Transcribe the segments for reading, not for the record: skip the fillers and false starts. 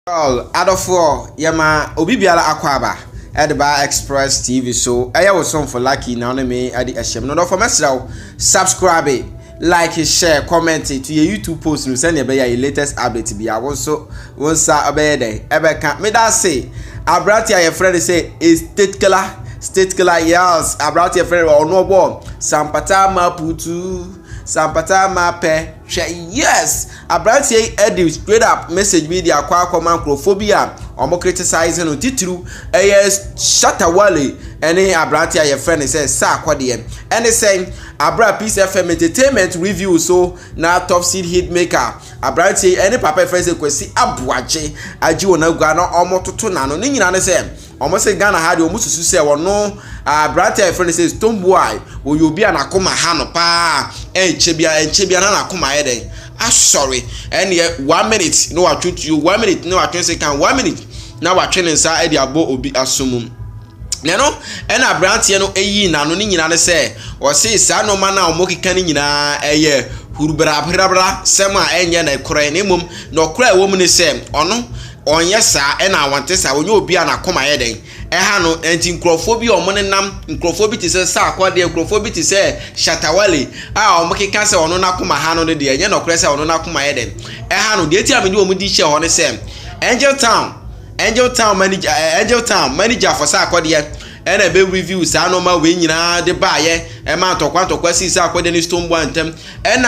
Well, Akkufo yama obi biara akwaba Edba Express TV so eya wo son for lucky now na me ade ahyem no do for mesraw subscribe like share comment to your YouTube post no send be your latest update bia won sa obey dey ebe kan me da say abrati your friend say is state killer yes abrati your friend ono bo sampata mape yes abrati edit straight up message media kwa microphobia omo criticize no titru Shatawale any abrati your friend say sa kwade and say Abra Peace FM entertainment review so na top seed hit maker abrati any papa friend say kwesi abuaje aji wona gua no omo toto na no nyina ne say omo say Ghana ha de omo susu say wono abrati friend say Bwoy oyobi anakoma ha no pa enchebia na nakoma ye den sorry and 1 minute no atwent you 1 minute no atwent second 1 minute na watwene nsa e de abo obi asomum neno ena abrante no eyi na no ni nyina ne se o se sa no ma na o mokika ni nyina eye hurubra sema enye na ekore ne mum na okora ewo mu ne se ono onye sa ena awante sa onye obi anakoma ye den ha no enti nkrofobia o mo ne nam nkrofobia ti se sa akwade nkrofobia ti se Shatawale o mokika se ono nakoma ha no de enye na okora se ono nakoma ye den ha no de ti amedi o mu di hye ho ne se Angel Town manager for sa akwade and a big review sa no ma we nyina de baaye e ma tokwa si sa akwade ni Bwoy antem and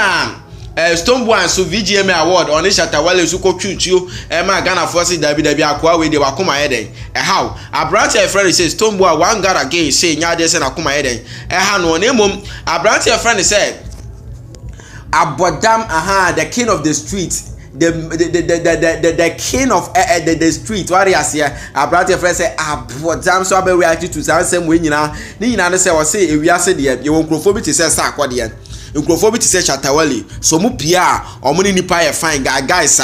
Bwoy so VGM award on Shatawale su ko twutuo e ma Ghana force dabi akwa we de wakoma ye den how abrante friend say Bwoy one god again say nya de say na akoma ye den ha no na mom abrante friend say abodam the king of the street the king of the street what you say abrante friend say abodam so be react to say we nyina ni nyina ne say o say ewiase de ye won crofobia ti say sa akwade nkrofobia ti say Shatawale so mu pia omo ni nipa ye fine guys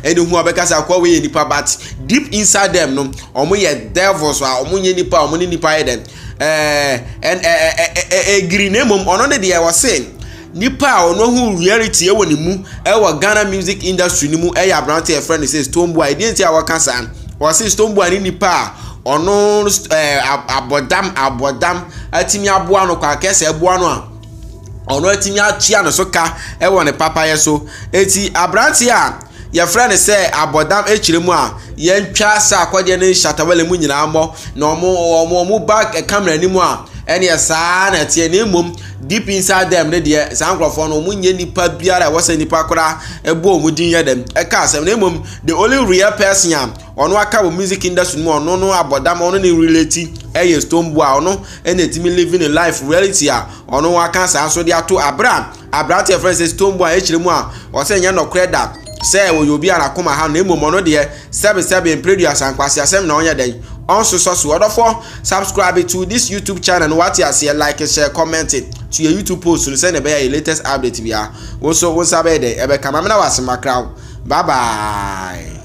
eni hu obeka say akwa we nipa but deep inside them no omo ye devils omo nye nipa omo ni nipa ye dem green emom ono ne de ye was say nipa ono hu reality e woni mu e wa Ghana music industry ni mu e ya abrante e friend say Bwoy dey ntia wa kasa wa say Bwoy ni nipa ono abodam atimi aboa no kwa kese aboa no a ono atimi atia no so ka e woni papa ye so eti abrante a your friend say abodam echire mu a ye ntwa sa akwade ne Shatawale mu nyina ambo na omo back camera ni mu a ene sa na tie ne mum deep inside them ne de sankrofo no munye nipa biara wose nipa kora ebo omudin ye dem e ka asem ne mum the only real person am ono aka wo music industry mu ono no abodam ono ne relate eye Bwoy ono ene timi living a life reality a ono aka sa so de ato abrante friend say Bwoy echire mu a o se nya no kreda say wo yobi anakoma ha na mum ono de sebe produce ankwase asem na onye den also so other subscribe to this YouTube channel and what you see like share comment it to your YouTube post to send your latest update via also sabe dey ebe kama na wase makra bye bye.